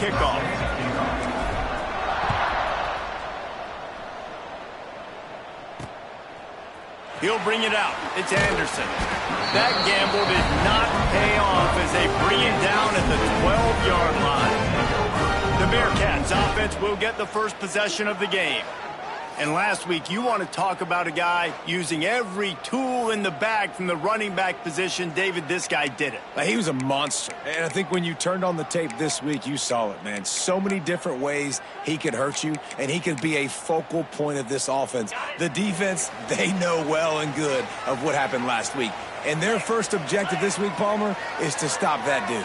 kickoff. He'll bring it out. It's Anderson. That gamble did not pay off as they bring him down at the 12-yard line. The Bearcats offense will get the first possession of the game. And last week, you want to talk about a guy using every tool in the bag from the running back position. David, this guy did it. He was a monster. And I think when you turned on the tape this week, you saw it, man. So many different ways he could hurt you, and he could be a focal point of this offense. The defense, they know well and good of what happened last week. And their first objective this week, Palmer, is to stop that dude.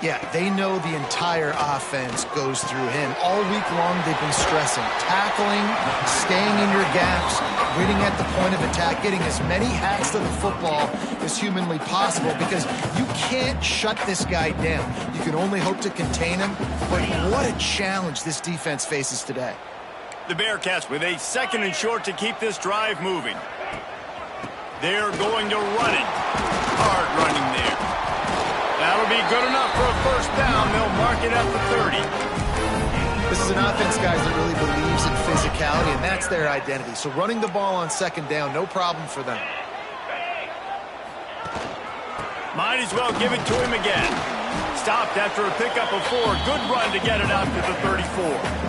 Yeah, they know the entire offense goes through him. All week long, they've been stressing. Tackling, staying in your gaps, winning at the point of attack, getting as many hacks to the football as humanly possible because you can't shut this guy down. You can only hope to contain him, but what a challenge this defense faces today. The Bearcats with a 2nd and short to keep this drive moving. They're going to run it. Hard running there. That'll be good enough for a first down. They'll mark it at the 30. This is an offense, guys, that really believes in physicality, and that's their identity. So running the ball on 2nd down, no problem for them. Might as well give it to him again. Stopped after a pickup of 4. Good run to get it out to the 34.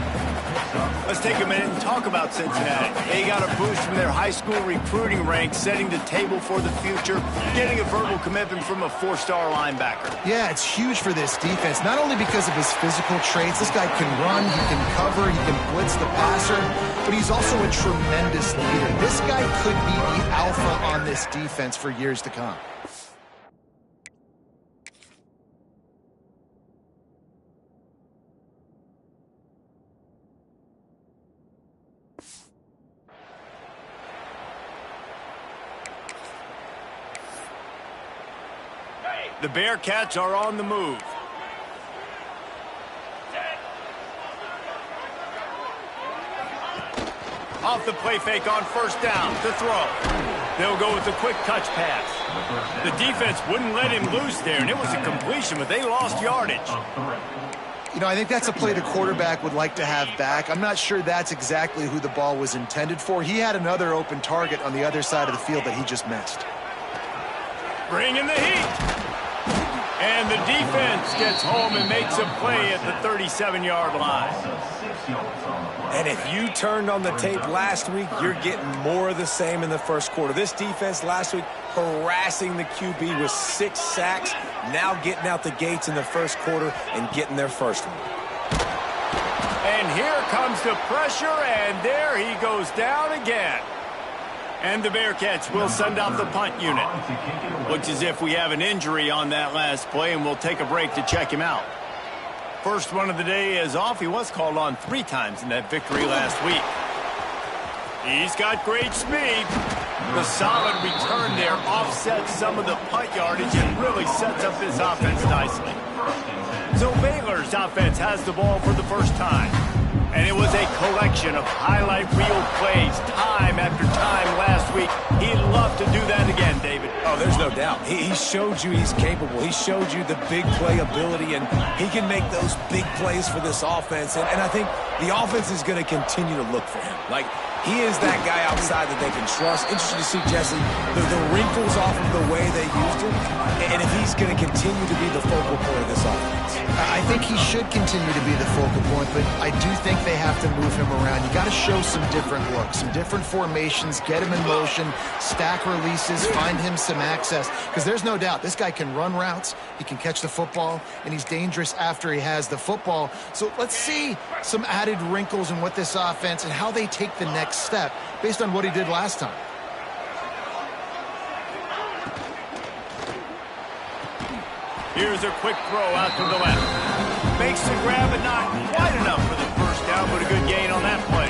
Let's take a minute and talk about Cincinnati. They got a boost from their high school recruiting ranks, setting the table for the future, getting a verbal commitment from a 4-star linebacker. Yeah, it's huge for this defense, not only because of his physical traits. This guy can run, he can cover, he can blitz the passer, but he's also a tremendous leader. This guy could be the alpha on this defense for years to come. The Bearcats are on the move. Off the play fake on 1st down to throw. They'll go with the quick touch pass. The defense wouldn't let him loose there, and it was a completion, but they lost yardage. You know, I think that's a play the quarterback would like to have back. I'm not sure that's exactly who the ball was intended for. He had another open target on the other side of the field that he just missed. Bring in the heat. And the defense gets home and makes a play at the 37-yard line. And if you turned on the tape last week, you're getting more of the same in the first quarter. This defense last week harassing the QB with 6 sacks, now getting out the gates in the first quarter and getting their first one. And here comes the pressure, and there he goes down again. And the Bearcats will send out the punt unit. Looks as if we have an injury on that last play, and we'll take a break to check him out. First one of the day is off. He was called on 3 times in that victory last week. He's got great speed. The solid return there offsets some of the punt yardage and really sets up this offense nicely. So Baylor's offense has the ball for the first time. And it was a collection of highlight reel plays time after time last week. He'd love to do that again, David. Oh, there's no doubt. He showed you he's capable. He showed you the big play ability, and he can make those big plays for this offense. And I think the offense is going to continue to look for him. Like, he is that guy outside that they can trust. Interesting to see, Jesse, the wrinkles off of the way they used him, and if he's going to continue to be the focal point of this offense. I think he should continue to be the focal point, but I do think they have to move him around. You got to show some different looks, some different formations, get him in motion, stack releases, find him some access, because there's no doubt this guy can run routes, he can catch the football, and he's dangerous after he has the football. So let's see some added wrinkles in what this offense and how they take the next step based on what he did last time. Here's a quick throw out to the left. Makes the grab, but not quite enough for the first down, but a good gain on that play.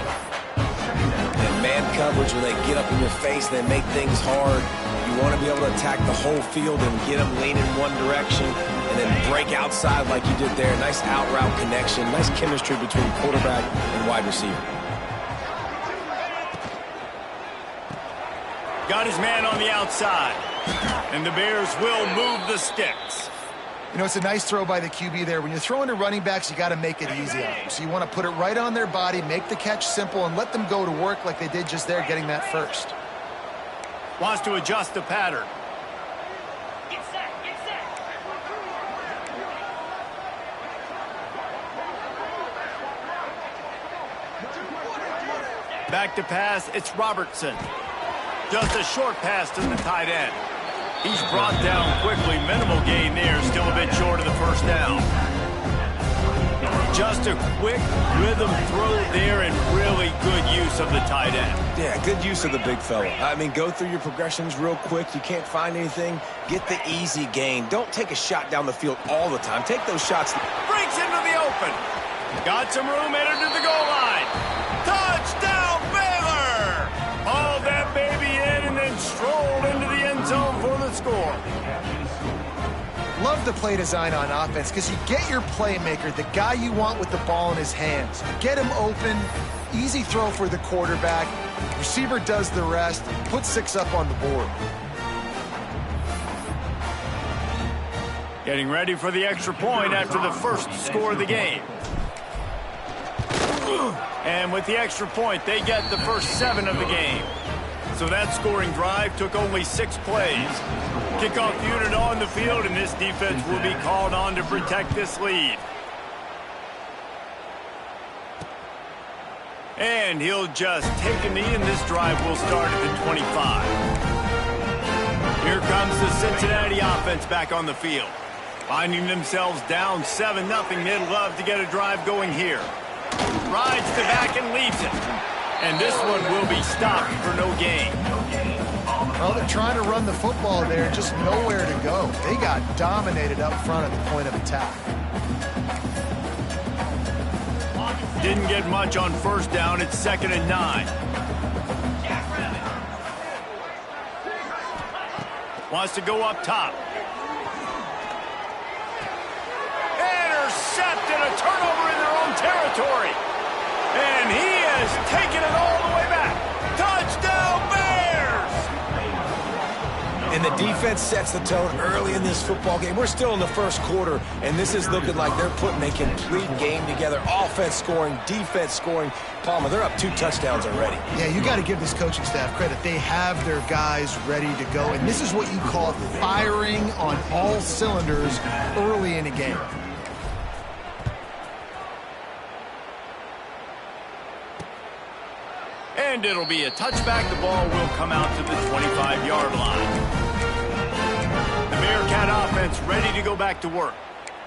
And man coverage, when they get up in your face, they make things hard. You want to be able to attack the whole field and get them lean in one direction and then break outside like you did there. Nice out route connection, nice chemistry between quarterback and wide receiver. Got his man on the outside. And the Bears will move the sticks. You know, it's a nice throw by the QB there. When you're throwing to running backs, you got to make it easy on them. So you want to put it right on their body, make the catch simple, and let them go to work like they did just there, getting that first. Wants to adjust the pattern. Back to pass, it's Robertson. Just a short pass to the tight end. He's brought down quickly. Minimal gain there, still a bit short of the first down. Just a quick rhythm throw there and really good use of the tight end. Yeah, good use of the big fella. I mean, go through your progressions real quick. You can't find anything. Get the easy gain. Don't take a shot down the field all the time. Take those shots. Breaks into the open. Got some room, headed to the goal line. Touchdown, Baylor! Hauled that baby in and then strolled into the end zone for the score. Love the play design on offense because you get your playmaker, the guy you want with the ball in his hands. Get him open, easy throw for the quarterback. Receiver does the rest, put 6 up on the board. Getting ready for the extra point after the first score of the game. And with the extra point, they get the first 7 of the game. So that scoring drive took only 6 plays. Kickoff unit on the field, and this defense will be called on to protect this lead. And he'll just take a knee, and this drive will start at the 25. Here comes the Cincinnati offense back on the field. Finding themselves down 7-0, they'd love to get a drive going here. Rides the back and leaves it. And this one will be stopped for no gain. Well, they're trying to run the football there, just nowhere to go. They got dominated up front at the point of attack. Didn't get much on first down. It's 2nd and 9. Wants to go up top. Intercepted, a turnover in their own territory. And he has taken it all the way back. Touchdown, Bears! And the defense sets the tone early in this football game. We're still in the first quarter, and this is looking like they're putting a complete game together. Offense scoring, defense scoring. Palmer, they're up 2 touchdowns already. Yeah, you got to give this coaching staff credit. They have their guys ready to go, and this is what you call firing on all cylinders early in a game. And it'll be a touchback. The ball will come out to the 25-yard line. The Bearcat offense ready to go back to work.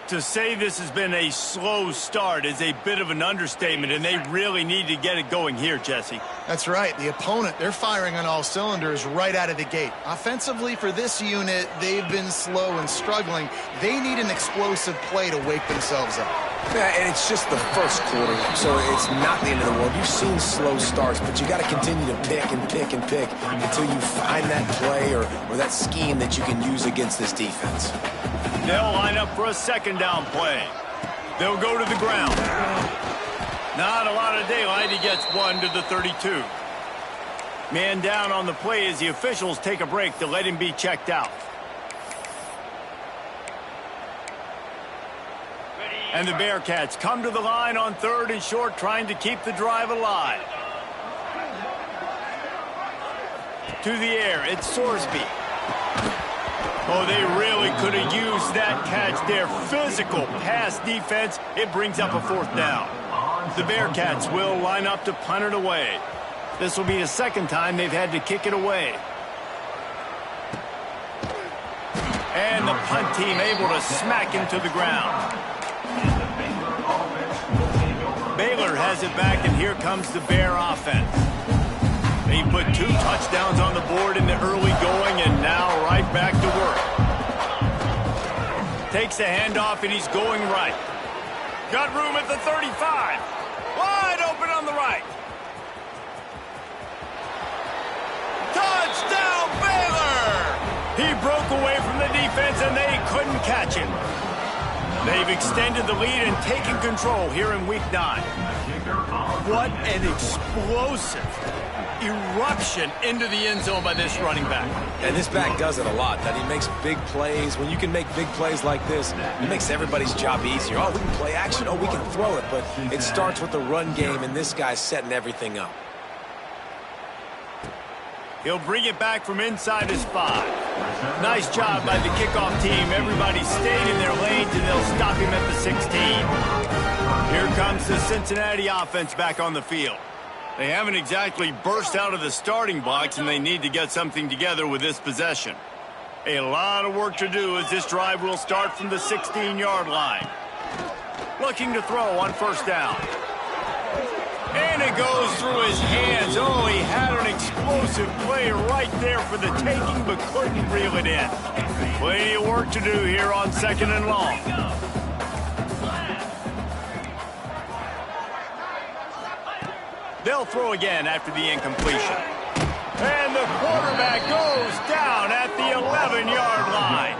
To say this has been a slow start is a bit of an understatement, and they really need to get it going here, Jesse. That's right. The opponent, they're firing on all cylinders right out of the gate. Offensively, for this unit, they've been slow and struggling. They need an explosive play to wake themselves up. Yeah, and it's just the first quarter, so it's not the end of the world. You've seen slow starts, but you got to continue to pick and pick and pick until you find that play or that scheme that you can use against this defense. They'll line up for a 2nd down play. They'll go to the ground. Not a lot of daylight. He gets 1 to the 32. Man down on the play as the officials take a break to let him be checked out. And the Bearcats come to the line on 3rd and short, trying to keep the drive alive. To the air, it's Sorsby. Oh, they really could have used that catch there. Physical pass defense. It brings up a 4th down. The Bearcats will line up to punt it away. This will be the 2nd time they've had to kick it away. And the punt team able to smack him to the ground. Baylor has it back, and here comes the Bear offense. They put 2 touchdowns on the board in the early going, and now right back to work. Takes the handoff, and he's going right. Got room at the 35. Wide open on the right. Touchdown, Baylor! He broke away from the defense, and they couldn't catch him. They've extended the lead and taken control here in Week 9. What an explosive eruption into the end zone by this running back. And this back does it a lot, that he makes big plays. When you can make big plays like this, it makes everybody's job easier. Oh, we can play action. Oh, we can throw it. But it starts with the run game, and this guy's setting everything up. He'll bring it back from inside his 5. Nice job by the kickoff team. Everybody stayed in their lanes, and they'll stop him at the 16. Here comes the Cincinnati offense back on the field. They haven't exactly burst out of the starting blocks, and they need to get something together with this possession. A lot of work to do as this drive will start from the 16-yard line. Looking to throw on first down. And it goes through his hands. Oh, he had an explosive play right there for the taking, but couldn't reel it in. Plenty of work to do here on 2nd and long. They'll throw again after the incompletion. And the quarterback goes down at the 11-yard line.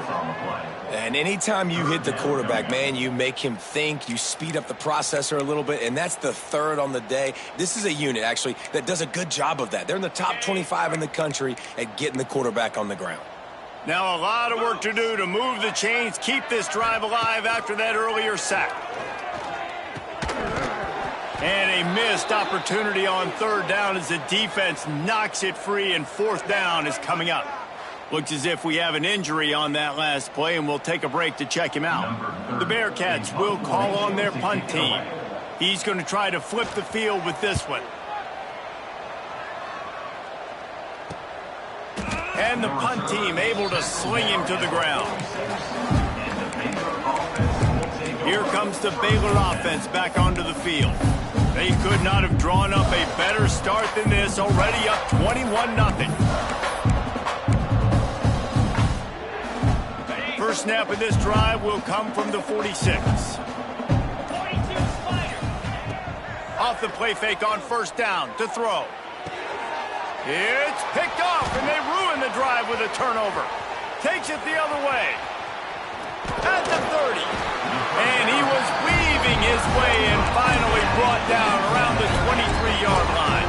And anytime you hit the quarterback, man, you make him think, you speed up the processor a little bit, and that's the 3rd on the day. This is a unit, actually, that does a good job of that. They're in the top 25 in the country at getting the quarterback on the ground. Now a lot of work to do to move the chains, keep this drive alive after that earlier sack. And a missed opportunity on 3rd down as the defense knocks it free, and 4th down is coming up. Looks as if we have an injury on that last play, and we'll take a break to check him out. The Bearcats will call on their punt team. He's going to try to flip the field with this one. And the punt team able to sling him to the ground. Here comes the Baylor offense back onto the field. They could not have drawn up a better start than this, already up 21-0. First snap of this drive will come from the 46. Off the play fake on first down to throw. It's picked off, and they ruin the drive with a turnover. Takes it the other way. At the 30. And he was weaving his way and finally brought down around the 23-yard line.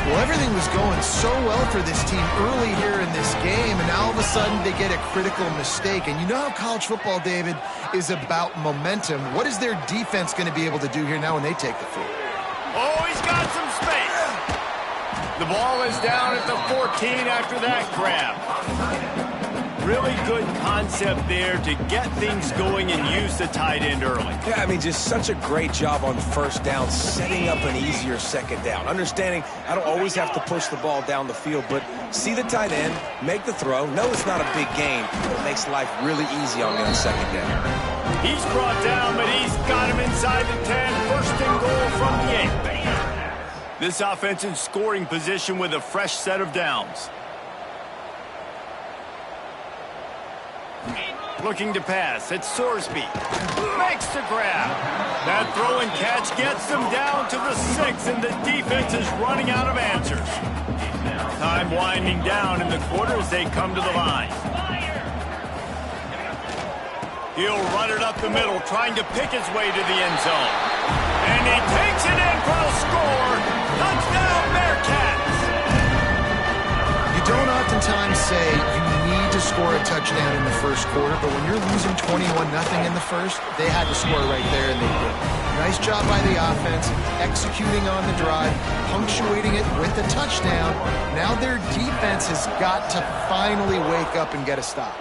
Well, everything was going so well for this team early here in this game, and now all of a sudden they get a critical mistake. And you know how college football, David, is about momentum. What is their defense going to be able to do here now when they take the field? Oh, he's got some space. The ball is down at the 14 after that grab. Really good concept there to get things going and use the tight end early. Yeah, I mean, just such a great job on first down, setting up an easier second down. Understanding I don't always have to push the ball down the field, but see the tight end, make the throw. No, it's not a big gain, but it makes life really easy on me on second down. He's brought down, but he's got him inside the 10. First and goal from the 8. This offense in scoring position with a fresh set of downs. Looking to pass. It's Sorsby. Makes the grab. That throw and catch gets them down to the 6, and the defense is running out of answers. Time winding down in the quarter as they come to the line. He'll run it up the middle, trying to pick his way to the end zone. And he takes it in for the score. Touchdown, Bearcats! You don't oftentimes say you need to score a touchdown in the first quarter, but when you're losing 21-0 in the first, they had to score right there, and they did. Nice job by the offense, executing on the drive, punctuating it with a touchdown. Now their defense has got to finally wake up and get a stop.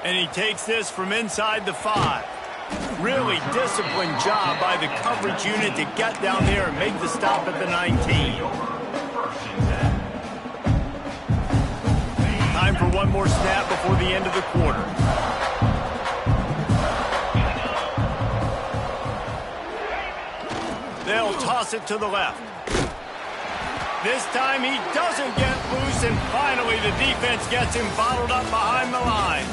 And he takes this from inside the 5. Really disciplined job by the coverage unit to get down there and make the stop at the 19. Time for one more snap before the end of the quarter. They'll toss it to the left. This time he doesn't get loose, and finally the defense gets him bottled up behind the line.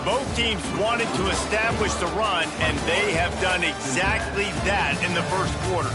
Both teams wanted to establish the run, and they have done exactly that in the first quarter.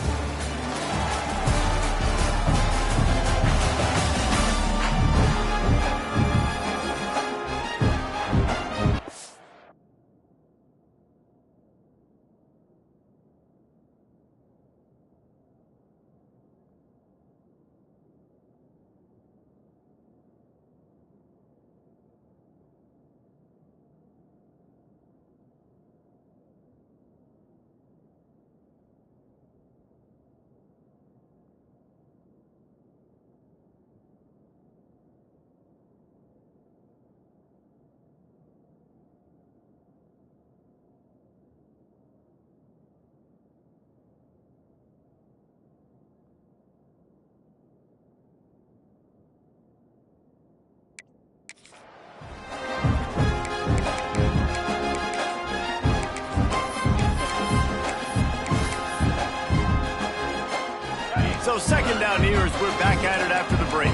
So second down here as we're back at it after the break.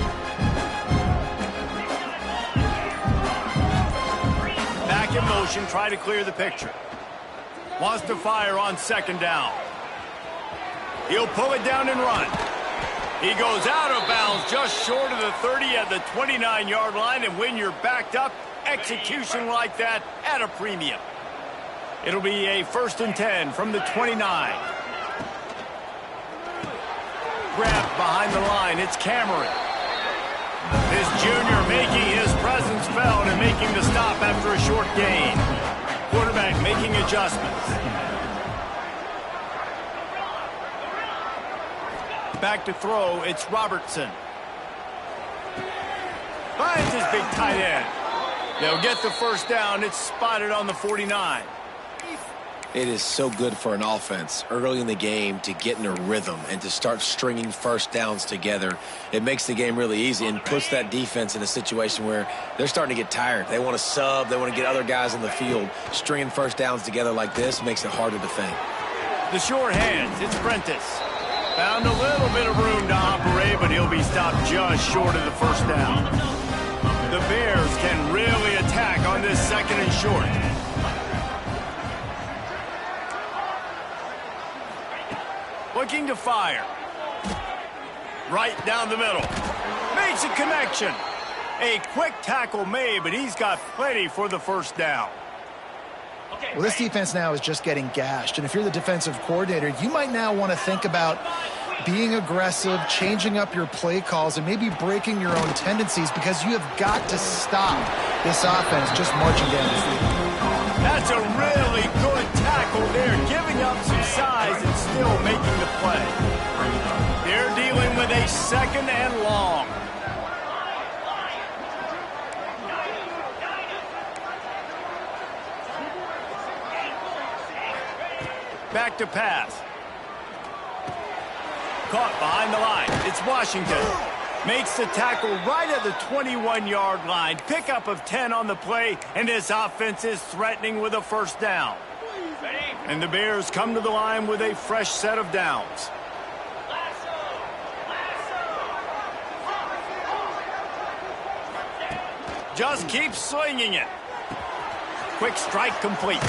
Back in motion, try to clear the picture. Wants to fire on second down. He'll pull it down and run. He goes out of bounds just short of the 30 at the 29-yard line, and when you're backed up, execution like that at a premium. It'll be a 1st and 10 from the 29. Grabbed behind the line, it's Cameron. This junior making his presence felt and making the stop after a short gain. Quarterback making adjustments. Back to throw, it's Robertson. Finds his big tight end. They'll get the first down. It's spotted on the 49. It is so good for an offense early in the game to get in a rhythm and to start stringing first downs together. It makes the game really easy and puts that defense in a situation where they're starting to get tired. They want to sub. They want to get other guys on the field. Stringing first downs together like this makes it hard to defend. The short hands, it's Prentice. Found a little bit of room to operate, but he'll be stopped just short of the first down. The Bears can really attack on this second and short. Looking to fire. Right down the middle. Makes a connection. A quick tackle made, but he's got plenty for the first down. Well, this defense now is just getting gashed. And if you're the defensive coordinator, you might now want to think about being aggressive, changing up your play calls, and maybe breaking your own tendencies, because you have got to stop this offense just marching down the field. That's a really good tackle there, giving up some size and still making the play. They're dealing with a second and long. Back to pass. Caught behind the line. It's Washington. Makes the tackle right at the 21-yard line. Pickup of 10 on the play, and this offense is threatening with a first down. And the Bears come to the line with a fresh set of downs. Just keep slinging it. Quick strike complete.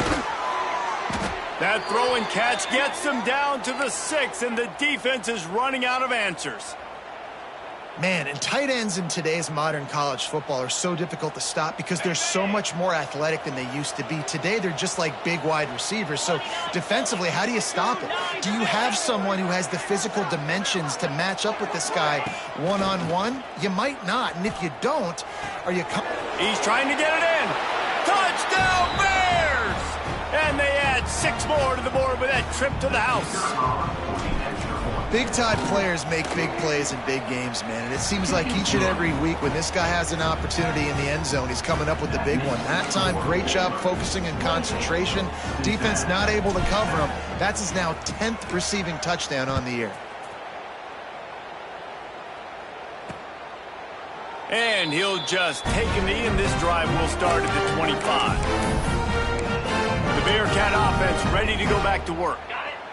That throw and catch gets them down to the 6, and the defense is running out of answers. Man, and tight ends in today's modern college football are so difficult to stop because they're so much more athletic than they used to be. Today, they're just like big wide receivers. So defensively, how do you stop it? Do you have someone who has the physical dimensions to match up with this guy one-on-one? You might not. And if you don't, are you... He's trying to get it in. Touchdown, Bears! And they add 6 more to the board with that trip to the house. Big-time players make big plays in big games, man. And it seems like each and every week when this guy has an opportunity in the end zone, he's coming up with the big one. That time, great job focusing and concentration. Defense not able to cover him. That's his now 10th receiving touchdown on the year. And he'll just take a knee, and this drive will start at the 25. The Bearcat offense ready to go back to work.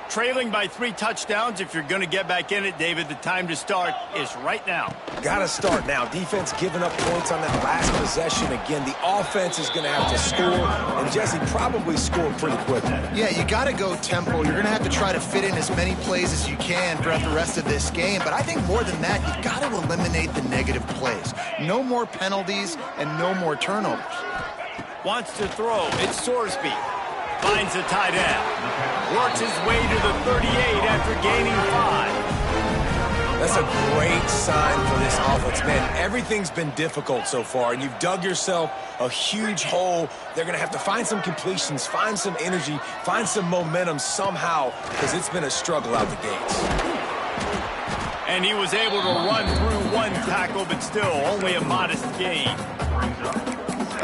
Trailing by 3 touchdowns. If you're going to get back in it, David, the time to start is right now. Got to start now. Defense giving up points on that last possession. Again, the offense is going to have to score, and Jesse probably score pretty quickly. Yeah, you got to go tempo. You're going to have to try to fit in as many plays as you can throughout the rest of this game. But I think more than that, you've got to eliminate the negative plays. No more penalties and no more turnovers. Wants to throw. It's Sorsby. Finds the tight end. Works his way to the 38 after gaining 5. That's a great sign for this offense, man. Everything's been difficult so far, and you've dug yourself a huge hole. They're going to have to find some completions, find some energy, find some momentum somehow, because it's been a struggle out the gates. And he was able to run through 1 tackle, but still only a modest gain.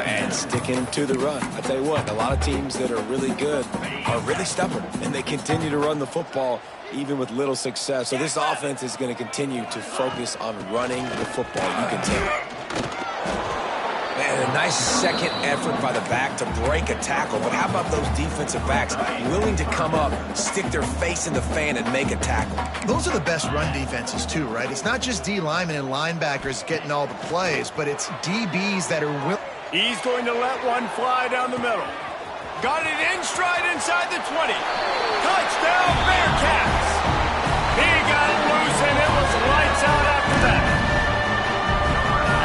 And sticking to the run. I tell you what, a lot of teams that are really good are really stubborn, and they continue to run the football even with little success. So this offense is going to continue to focus on running the football. You can tell. Man, a Nice second effort by the back to break a tackle. But how about those defensive backs willing to come up, stick their face in the fan, and make a tackle? Those are the best run defenses, too, right? It's not just D linemen and linebackers getting all the plays, but it's DBs that are willing. He's going to let one fly down the middle. Got it in stride inside the 20. Touchdown, Bearcats! He got it loose, and it was lights out after that.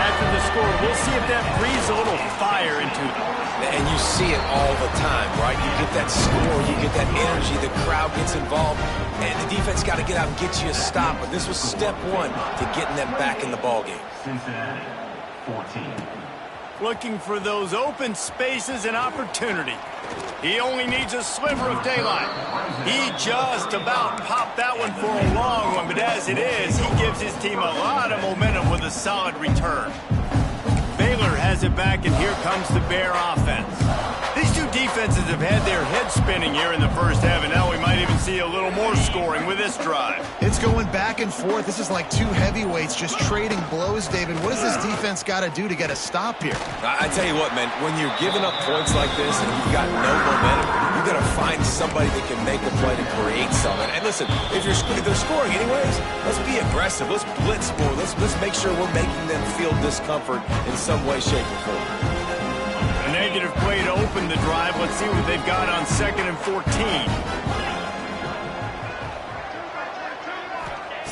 After the score, we'll see if that breathes a little fire into them. And you see it all the time, right? You get that score, you get that energy, the crowd gets involved, and the defense got to get out and get you a stop. But this was step one to getting them back in the ballgame. Cincinnati, 14. Looking for those open spaces and opportunity. He only needs a sliver of daylight. He just about popped that one for a long one, but as it is, he gives his team a lot of momentum with a solid return. Baylor has it back, and here comes the Bear offense. These two defenses have had their heads spinning here in the first half, and now we might even see a little more scoring with this drive. It's going back and forth. This is like two heavyweights just trading blows, David. What does this defense got to do to get a stop here? I tell you what, man, when you're giving up points like this and you've got no momentum, you got to find somebody that can make a play to create something. And listen, if they're scoring anyways, let's be aggressive. Let's blitz more. Let's make sure we're making them feel discomfort in some way, shape, or form. A negative play to open the drive. Let's see what they've got on 2nd and 14.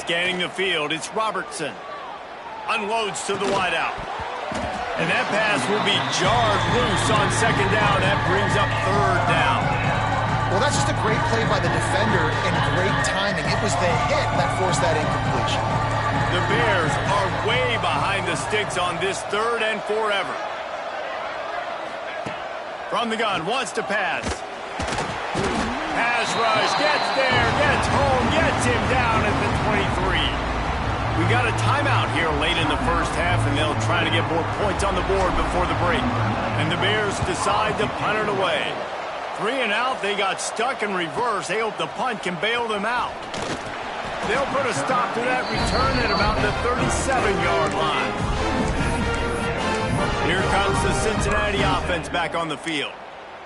Scanning the field, it's Robertson. Unloads to the wideout. And that pass will be jarred loose on 2nd down. That brings up 3rd down. Well, that's just a great play by the defender and great timing. It was the hit that forced that incompletion. The Bears are way behind the sticks on this 3rd and forever. From the gun, wants to pass. Pass rush, gets there, gets home, gets him down at the 23. We got a timeout here late in the first half, and they'll try to get more points on the board before the break. And the Bears decide to punt it away. 3 and out, they got stuck in reverse. They hope the punt can bail them out. They'll put a stop to that return at about the 37-yard line. Here comes the Cincinnati offense back on the field.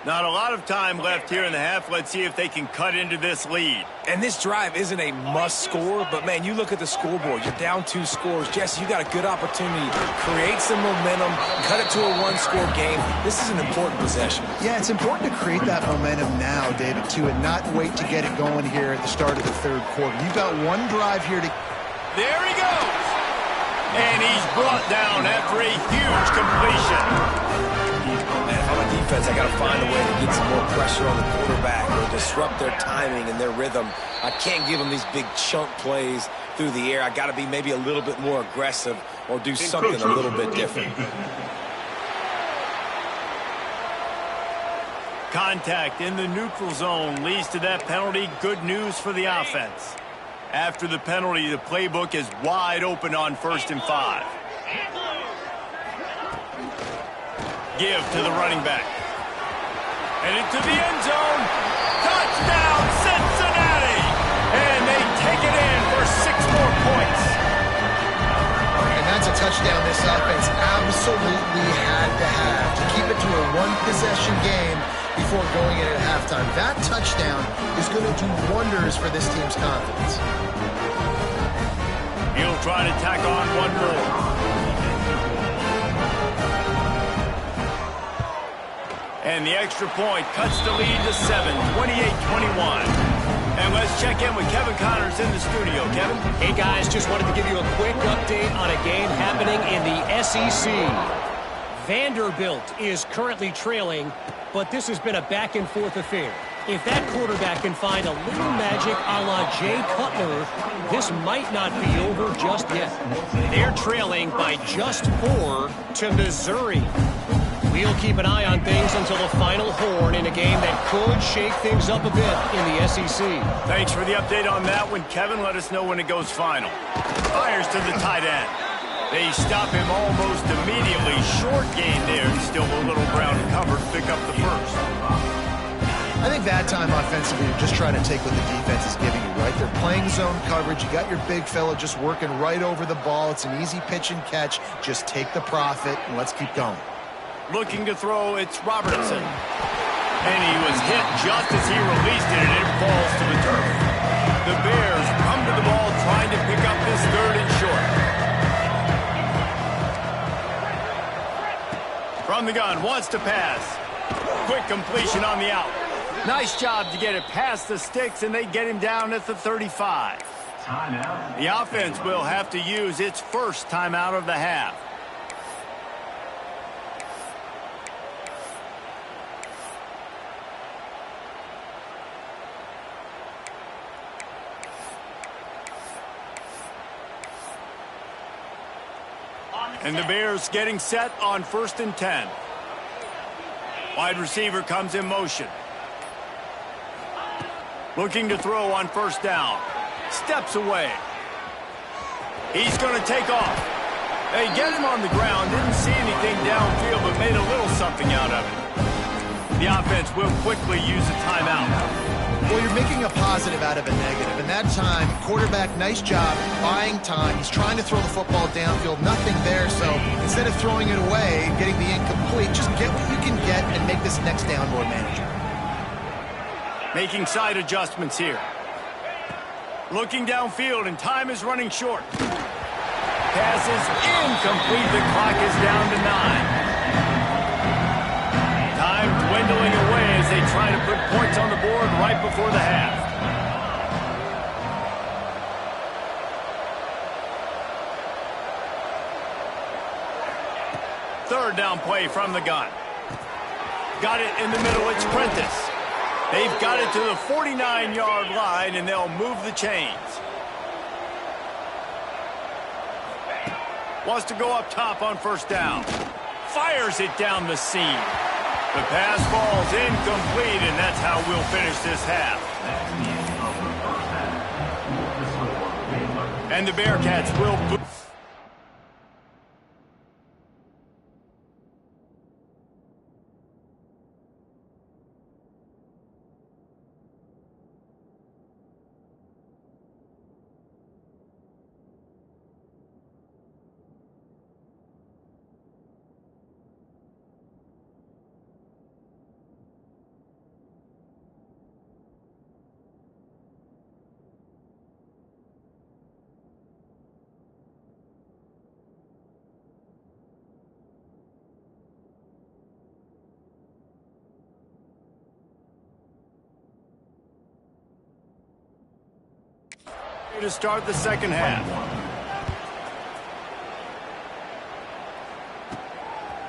Not a lot of time left here in the half. Let's see if they can cut into this lead. And this drive isn't a must score, but man, you look at the scoreboard. You're down 2 scores. Jesse, you got a good opportunity. Create some momentum. Cut it to a 1-score game. This is an important possession. Yeah, it's important to create that momentum now, David, too, and not wait to get it going here at the start of the 3rd quarter. You've got one drive here to... There he goes. And he's brought down after a huge completion. Man, if I'm a defense, I got to find a way to get some more pressure on the quarterback or disrupt their timing and their rhythm. I can't give them these big chunk plays through the air. I got to be maybe a little bit more aggressive or do something a little bit different. Contact in the neutral zone leads to that penalty. Good news for the offense. After the penalty, the playbook is wide open on 1st and 5. Give to the running back. And into the end zone. Touchdown, Cincinnati! And they take it in for 6 more points. And that's a touchdown this offense absolutely had to have to keep it to a 1-possession game before going in at halftime. That touchdown is going to do wonders for this team's confidence. He'll try to tack on one more. And the extra point cuts the lead to 7, 28-21. And let's check in with Kevin Connors in the studio. Kevin? Hey, guys, just wanted to give you a quick update on a game happening in the SEC. Vanderbilt is currently trailing, but this has been a back-and-forth affair. If that quarterback can find a little magic a la Jay Cutler, this might not be over just yet. They're trailing by just 4 to Missouri. We'll keep an eye on things until the final horn in a game that could shake things up a bit in the SEC. Thanks for the update on that one, Kevin. Let us know when it goes final. Fires to the tight end. They stop him almost immediately. Short gain there. Still a little ground covered. Pick up the first. I think that time offensively, you're just trying to take what the defense is giving you, right? They're playing zone coverage. You got your big fella just working right over the ball. It's an easy pitch and catch. Just take the profit, and let's keep going. Looking to throw, it's Robertson. And he was hit just as he released it, and it falls to the turf. The Bears come to the ball trying to pick up this 3rd and short. From the gun, wants to pass. Quick completion on the out. Nice job to get it past the sticks, and they get him down at the 35. Timeout. The offense will have to use its first timeout of the half. And the Bears getting set on 1st and 10. Wide receiver comes in motion. Looking to throw on 1st down. Steps away. He's going to take off. They get him on the ground. Didn't see anything downfield, but made a little something out of it. The offense will quickly use a timeout. Well, you're making a positive out of a negative. And that time, quarterback, nice job, buying time. He's trying to throw the football downfield. Nothing there, so instead of throwing it away, getting the incomplete, just get what you can get and make this next down more manageable. Making side adjustments here. Looking downfield, and time is running short. Pass is incomplete. The clock is down to 9. Time dwindling away as they try to put points on the board right before the half. Third down play from the gun. Got it in the middle. It's Prentice. They've got it to the 49-yard line, and they'll move the chains. Wants to go up top on 1st down. Fires it down the seam. The pass falls incomplete, and that's how we'll finish this half. And the Bearcats will... to start the second half.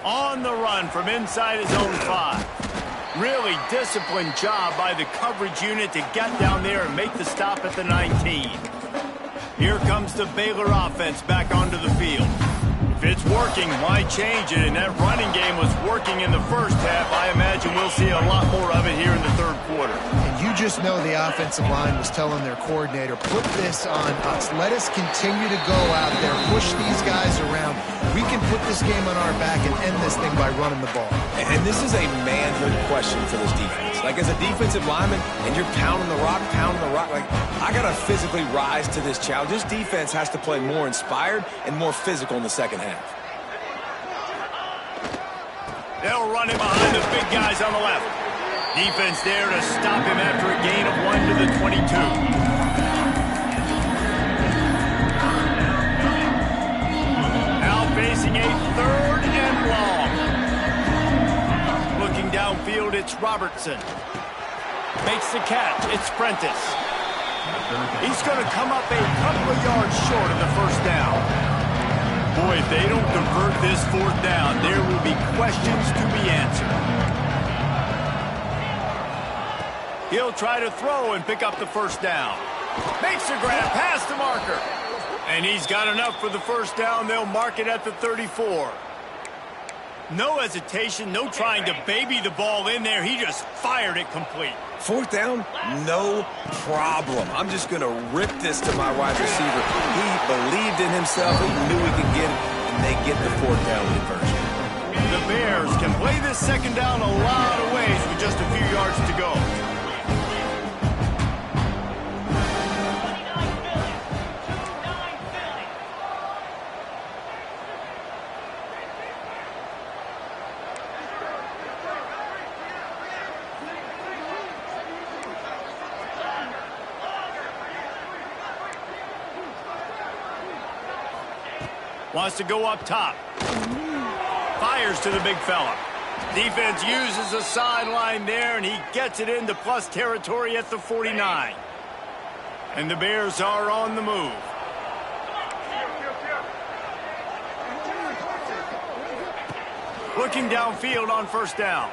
On the run from inside his own 5. Really disciplined job by the coverage unit to get down there and make the stop at the 19. Here comes the Baylor offense back onto the field. If it's working, why change it? And that running game was working in the first half. I imagine we'll see a lot more of it here in the 3rd quarter. And you just know the offensive line was telling their coordinator, put this on us. Let us continue to go out there, push these guys around. We can put this game on our back and end this thing by running the ball. And this is a manhood question for this defense. Like, as a defensive lineman, and you're pounding the rock, like, I got to physically rise to this challenge. This defense has to play more inspired and more physical in the second half. They'll run it behind the big guys on the left. Defense there to stop him after a gain of 1 to the 22. Now facing a 3rd and long. Looking downfield, it's Robertson. Makes the catch. It's Prentice. He's going to come up a couple of yards short of the 1st down. Boy, if they don't convert this 4th down, there will be questions to be answered. He'll try to throw and pick up the 1st down. Makes a grab past the marker. And he's got enough for the 1st down. They'll mark it at the 34. No hesitation, no trying to baby the ball in there. He just fired it complete. 4th down, no problem. I'm just going to rip this to my wide receiver. He believed in himself. He knew he could get it, and they get the 4th down conversion. The Bears can play this 2nd down a lot of ways with just a few yards to go. Wants to go up top. Fires to the big fella. Defense uses a sideline there, and he gets it into plus territory at the 49. And the Bears are on the move. Looking downfield on first down.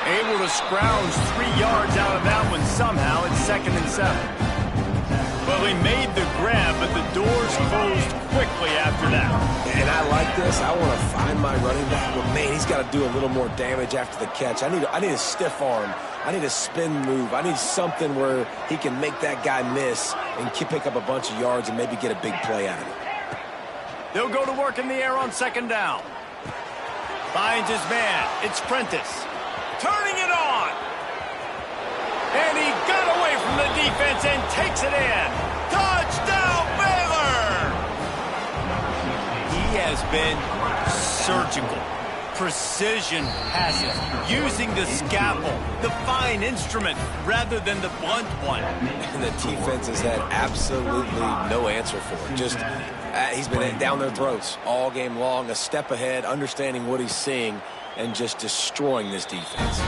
Able to scrounge 3 yards out of that one somehow. It's 2nd and 7. Well, he made the grab, but the doors closed quickly after that. And I like this. I want to find my running back, but man, he's got to do a little more damage after the catch. I need a stiff arm. I need a spin move. I need something where he can make that guy miss and pick up a bunch of yards and maybe get a big play out of it. They'll go to work in the air on 2nd down. Finds his man. It's Prentice. Turning it on. And he got away from the defense and takes it in. Touchdown, Baylor! He has been surgical. Precision passes, using the scalpel, the fine instrument, rather than the blunt one. And the defense has had absolutely no answer for it. Just, he's been down their throats all game long, a step ahead, understanding what he's seeing, and just destroying this defense.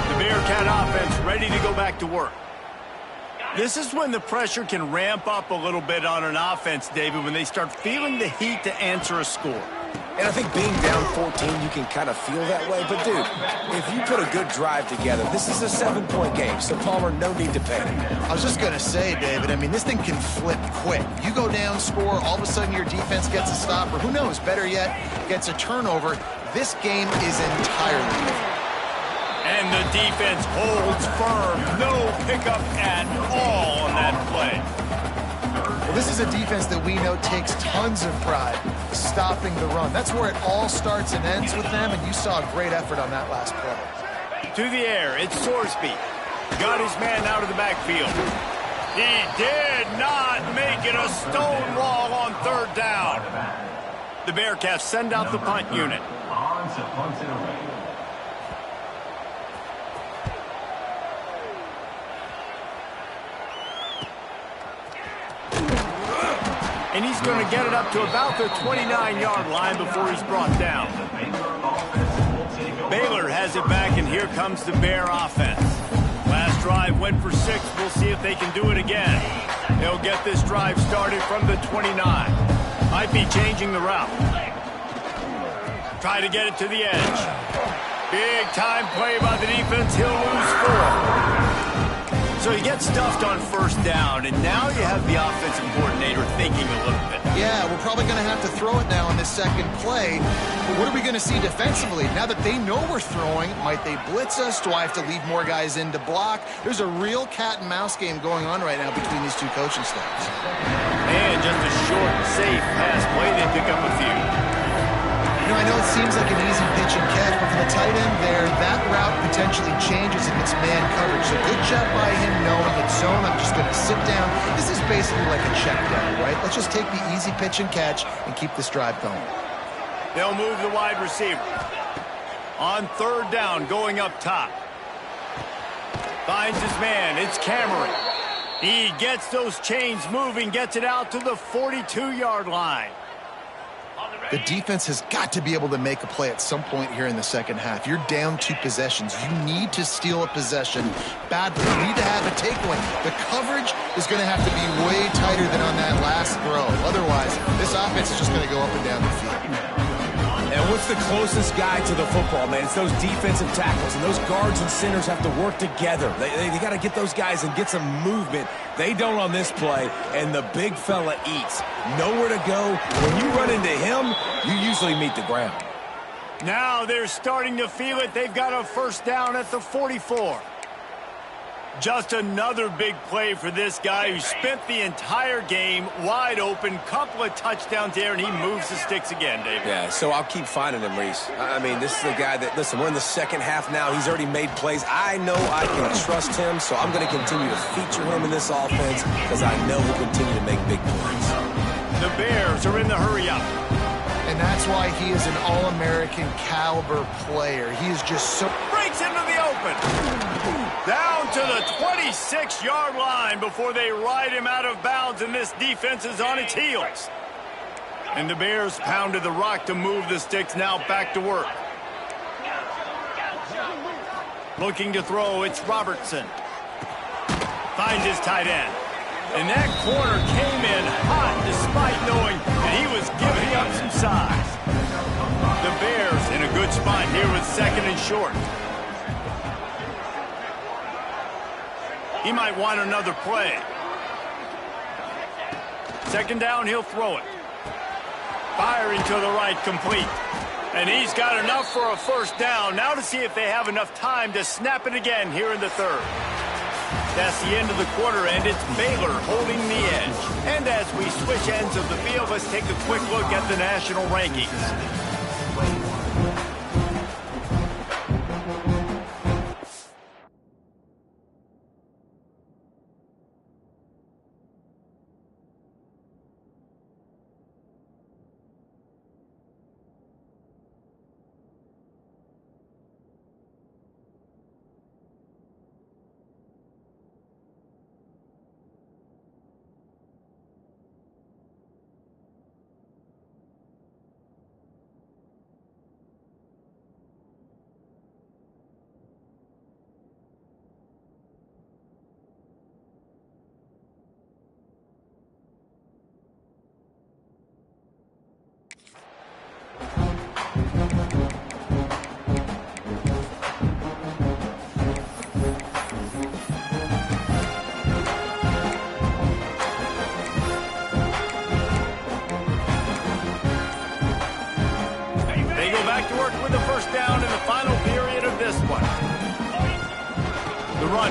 The Bearcat offense ready to go back to work. This is when the pressure can ramp up a little bit on an offense, David, when they start feeling the heat to answer a score. And I think being down 14, you can kind of feel that way. But, dude, if you put a good drive together, this is a 7-point game. So, Palmer, no need to panic. I was just going to say, David, I mean, this thing can flip quick. You go down, score, all of a sudden your defense gets a stop, or who knows, better yet, gets a turnover. This game is entirely different. And the defense holds firm. No pickup at all on that play. Well, this is a defense that we know takes tons of pride stopping the run. That's where it all starts and ends with them, and you saw a great effort on that last play. To the air, it's Sorsby. Got his man out of the backfield. He did not make it a stone wall on 3rd down. The Bearcats send out the punt unit. On to punt it away. And he's going to get it up to about the 29-yard line before he's brought down. Baylor has it back, and here comes the Bear offense. Last drive went for 6. We'll see if they can do it again. They'll get this drive started from the 29. Might be changing the route. Try to get it to the edge. Big time play by the defense. He'll lose 4. So he gets stuffed on 1st down, and now you have the offensive coordinator thinking a little bit. Yeah, we're probably going to have to throw it now on this 2nd play. But what are we going to see defensively? Now that they know we're throwing, might they blitz us? Do I have to leave more guys in to block? There's a real cat-and-mouse game going on right now between these two coaching staffs. And just a short, safe pass play. They pick up a few. You know, I know it seems like an easy pitch and catch, but for the tight end there, that route potentially changes if it's man coverage. So good job by him knowing it's zone. I'm just going to sit down. This is basically like a check down, right? Let's just take the easy pitch and catch and keep this drive going. They'll move the wide receiver. On 3rd down, going up top. Finds his man. It's Cameron. He gets those chains moving, gets it out to the 42-yard line. The defense has got to be able to make a play at some point here in the 2nd half. You're down 2 possessions. You need to steal a possession badly. You need to have a takeaway. The coverage is going to have to be way tighter than on that last throw. Otherwise, this offense is just going to go up and down the field. And what's the closest guy to the football, man? It's those defensive tackles, and those guards and centers have to work together. They got to get those guys and get some movement. They don't on this play, and the big fella eats. Nowhere to go. When you run into him, you usually meet the ground. Now they're starting to feel it. They've got a 1st down at the 44. Just another big play for this guy who spent the entire game wide open. Couple of touchdowns there, and he moves the sticks again, David. Yeah, so I'll keep finding him, Reese. I mean, this is a guy that, listen, we're in the 2nd half now. He's already made plays. I know I can trust him, so I'm going to continue to feature him in this offense because I know he'll continue to make big plays. The Bears are in the hurry up. And And that's why he is an All-American caliber player. He is just so... Breaks into the open. Down to the 26-yard line before they ride him out of bounds, and this defense is on its heels. And the Bears pounded the rock to move the sticks, now back to work. Looking to throw, it's Robertson. Finds his tight end. And that corner came in hot despite knowing that he was giving up some size. The Bears in a good spot here with second and short. He might want another play. Second down, he'll throw it. Firing to the right, complete. And he's got enough for a first down. Now to see if they have enough time to snap it again here in the third. That's the end of the quarter, and it's Baylor holding the edge. And as we switch ends of the field, let's take a quick look at the national rankings.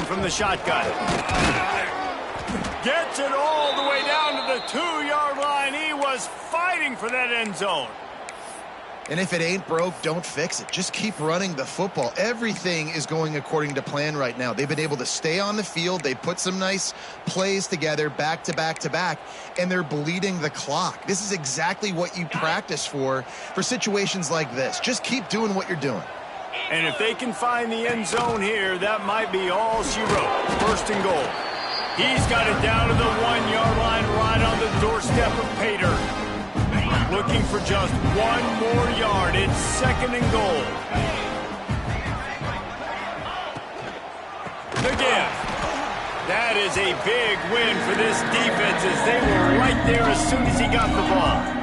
From the shotgun. Gets it all the way down to the 2-yard line. He was fighting for that end zone. And if it ain't broke, don't fix it. Just keep running the football. Everything is going according to plan right now. They've been able to stay on the field. They put some nice plays together back to back to back, and they're bleeding the clock. This is exactly what you practice for situations like this. Just keep doing what you're doing. And if they can find the end zone here, that might be all she wrote. First and goal. He's got it down to the 1-yard line right on the doorstep of Pater. Looking for just one more yard. It's second and goal. The give. That is a big win for this defense as they were right there as soon as he got the ball.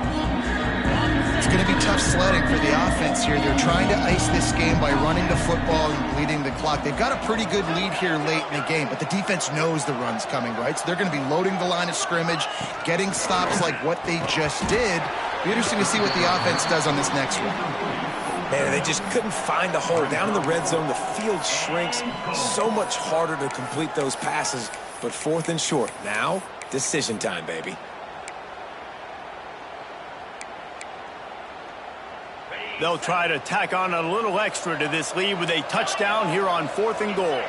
It's going to be tough sledding for the offense here. They're trying to ice this game by running the football and bleeding the clock. They've got a pretty good lead here late in the game, but the defense knows the run's coming, right? So they're going to be loading the line of scrimmage, getting stops like what they just did. Be interesting to see what the offense does on this next one. Man, they just couldn't find the hole. Down in the red zone, the field shrinks. So much harder to complete those passes, but fourth and short. Now, decision time, baby. They'll try to tack on a little extra to this lead with a touchdown here on fourth and goal.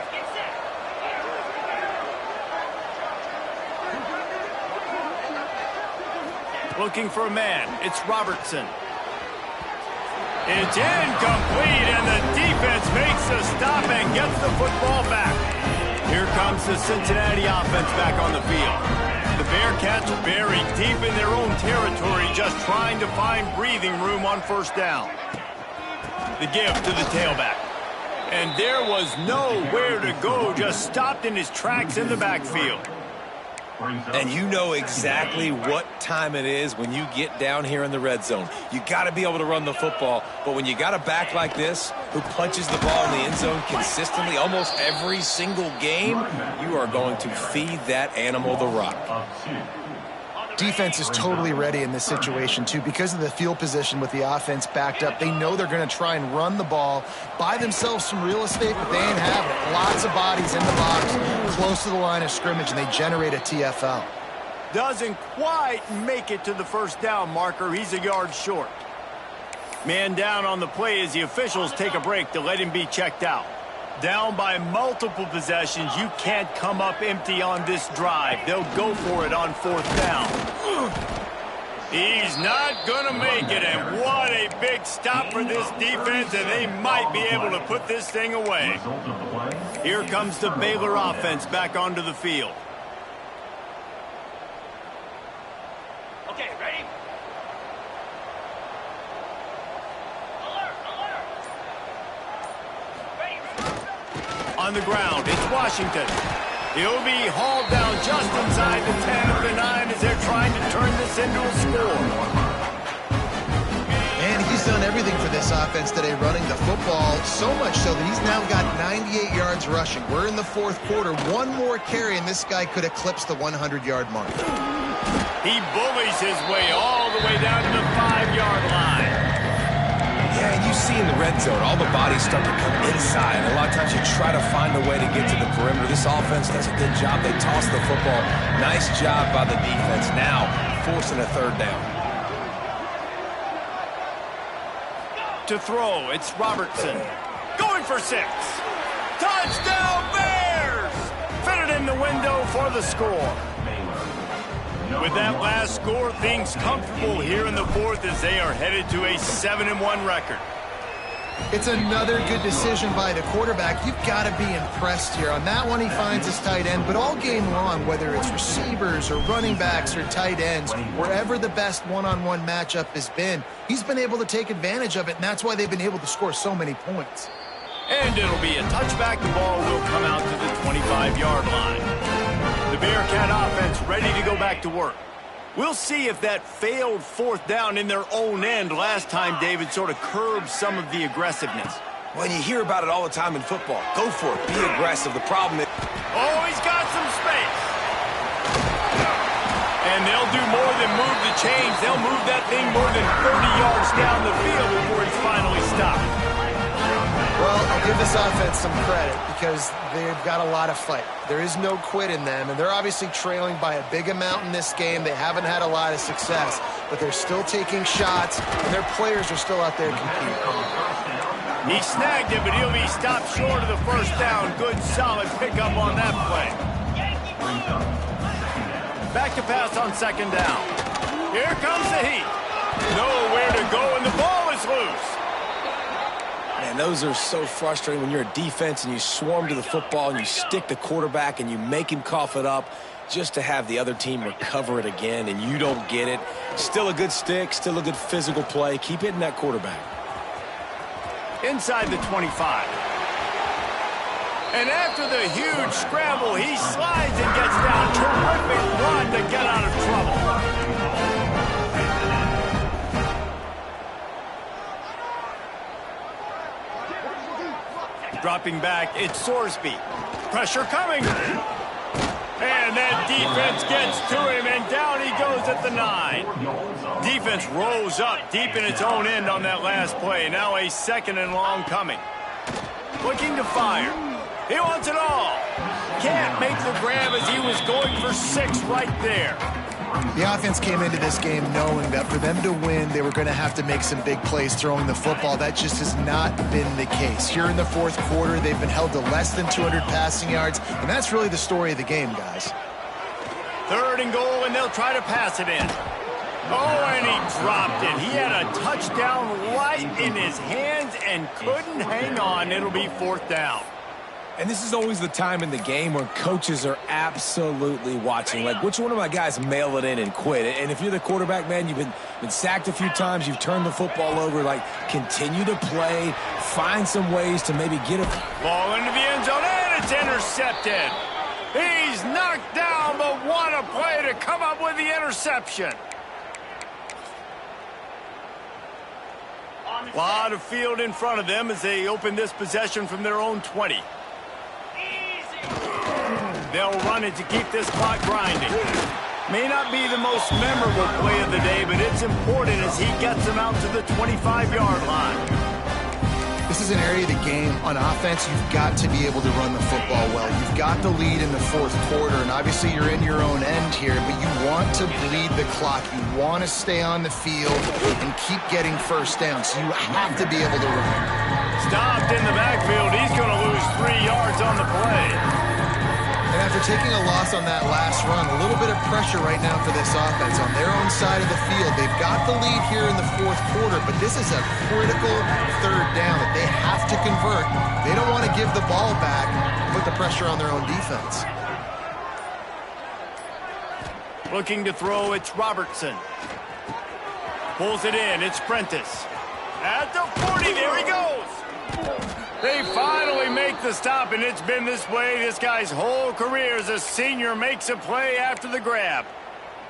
Looking for a man. It's Robertson. It's incomplete, and the defense makes a stop and gets the football back. Here comes the Cincinnati offense back on the field. The Bearcats buried deep in their own territory, just trying to find breathing room on first down. The give to the tailback. And there was nowhere to go, just stopped in his tracks in the backfield. And you know exactly what time it is when you get down here in the red zone. You got to be able to run the football, but when you got a back like this who punches the ball in the end zone consistently almost every single game, you are going to feed that animal the rock. Defense is totally ready in this situation, too. Because of the field position with the offense backed up, they know they're going to try and run the ball, buy themselves some real estate, but they ain't having it. Lots of bodies in the box, close to the line of scrimmage, and they generate a TFL. Doesn't quite make it to the first down marker. He's a yard short. Man down on the play as the officials take a break to let him be checked out. Down by multiple possessions, you can't come up empty on this drive. They'll go for it on fourth down. He's not going to make it, and what a big stop for this defense, and they might be able to put this thing away. Here comes the Baylor offense back onto the field. Okay, ready? Alert, alert. Ready. On the ground, it's Washington. He'll be hauled down just inside the 10 of the 9 as they're trying to turn this into a score. And he's done everything for this offense today, running the football, so much so that he's now got 98 yards rushing. We're in the fourth quarter. One more carry, and this guy could eclipse the 100-yard mark. He bullies his way all the way down to the 5-yard line. Yeah, and you see in the red zone, all the bodies start to come inside. A lot of times you try to find a way to get to the perimeter. This offense does a good job. They toss the football. Nice job by the defense. Now, forcing a third down. To throw, it's Robertson. Going for 6. Touchdown, Bears! Fitted in the window for the score. With that last score, things comfortable here in the fourth as they are headed to a 7-1 record. It's another good decision by the quarterback. You've got to be impressed here. On that one, he finds his tight end, but all game long, whether it's receivers or running backs or tight ends, wherever the best one-on-one matchup has been, he's been able to take advantage of it, and that's why they've been able to score so many points. And it'll be a touchback. The ball will come out to the 25-yard line. The Bearcat offense ready to go back to work. We'll see if that failed fourth down in their own end last time, David, sort of curbed some of the aggressiveness. Well, you hear about it all the time in football. Go for it. Be aggressive. The problem is... Oh, he's got some space. And they'll do more than move the chains. They'll move that thing more than 30 yards down the field before he's finally stopped. Well, I'll give this offense some credit because they've got a lot of fight. There is no quit in them, and they're obviously trailing by a big amount in this game. They haven't had a lot of success, but they're still taking shots, and their players are still out there competing. He snagged it, but he'll be stopped short of the first down. Good, solid pickup on that play. Back to pass on second down. Here comes the heat. Nowhere to go, and the ball is loose. Man, those are so frustrating when you're a defense and you swarm to the football and you stick the quarterback and you make him cough it up just to have the other team recover it again and you don't get it. Still a good stick, still a good physical play. Keep hitting that quarterback. Inside the 25. And after the huge scramble, he slides and gets down. Terrific run to get out of trouble. Dropping back, it's Sorsby. Pressure coming. And that defense gets to him, and down he goes at the 9. Defense rolls up deep in its own end on that last play. Now a 2nd and long coming. Looking to fire. He wants it all. Can't make the grab as he was going for 6 right there. The offense came into this game knowing that for them to win, they were going to have to make some big plays throwing the football. That just has not been the case. Here in the fourth quarter, they've been held to less than 200 passing yards, and that's really the story of the game, guys. 3rd and goal, and they'll try to pass it in. Oh, and he dropped it. He had a touchdown right in his hands and couldn't hang on. It'll be 4th down. And this is always the time in the game where coaches are absolutely watching. Like, which one of my guys mail it in and quit? And if you're the quarterback, man, you've been sacked a few times, you've turned the football over, like, continue to play, find some ways to maybe get a... Ball into the end zone, and it's intercepted. He's knocked down, but what a play to come up with the interception. A lot of field in front of them as they open this possession from their own 20. They'll run it to keep this clock grinding. May not be the most memorable play of the day, but it's important as he gets them out to the 25-yard line. This is an area of the game on offense you've got to be able to run the football well. You've got the lead in the fourth quarter, and obviously you're in your own end here, but you want to bleed the clock. You want to stay on the field and keep getting first down, so you have to be able to run. Stopped in the backfield. He's going to lose 3 yards on the play. And after After taking a loss on that last run, a little bit of pressure right now for this offense on their own side of the field. They've got the lead here in the fourth quarter, but this is a critical third down that they have to convert. They don't want to give the ball back, put the pressure on their own defense. Looking to throw, it's Robertson. Pulls it in, it's Prentice. At the 40, there he goes. They finally make the stop, and it's been this way this guy's whole career as a senior makes a play after the grab.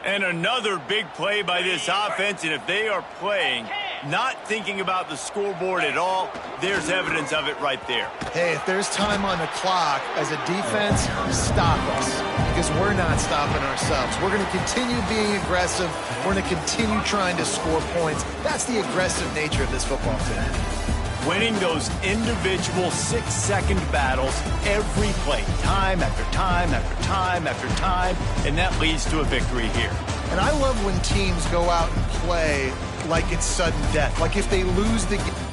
And another big play by this offense, and if they are playing, not thinking about the scoreboard at all, there's evidence of it right there. Hey, if there's time on the clock, as a defense, stop us, because we're not stopping ourselves. We're going to continue being aggressive. We're going to continue trying to score points. That's the aggressive nature of this football team. Winning those individual 6-second battles every play, time after time after time after time, and that leads to a victory here. And I love when teams go out and play like it's sudden death. Like if they lose the game.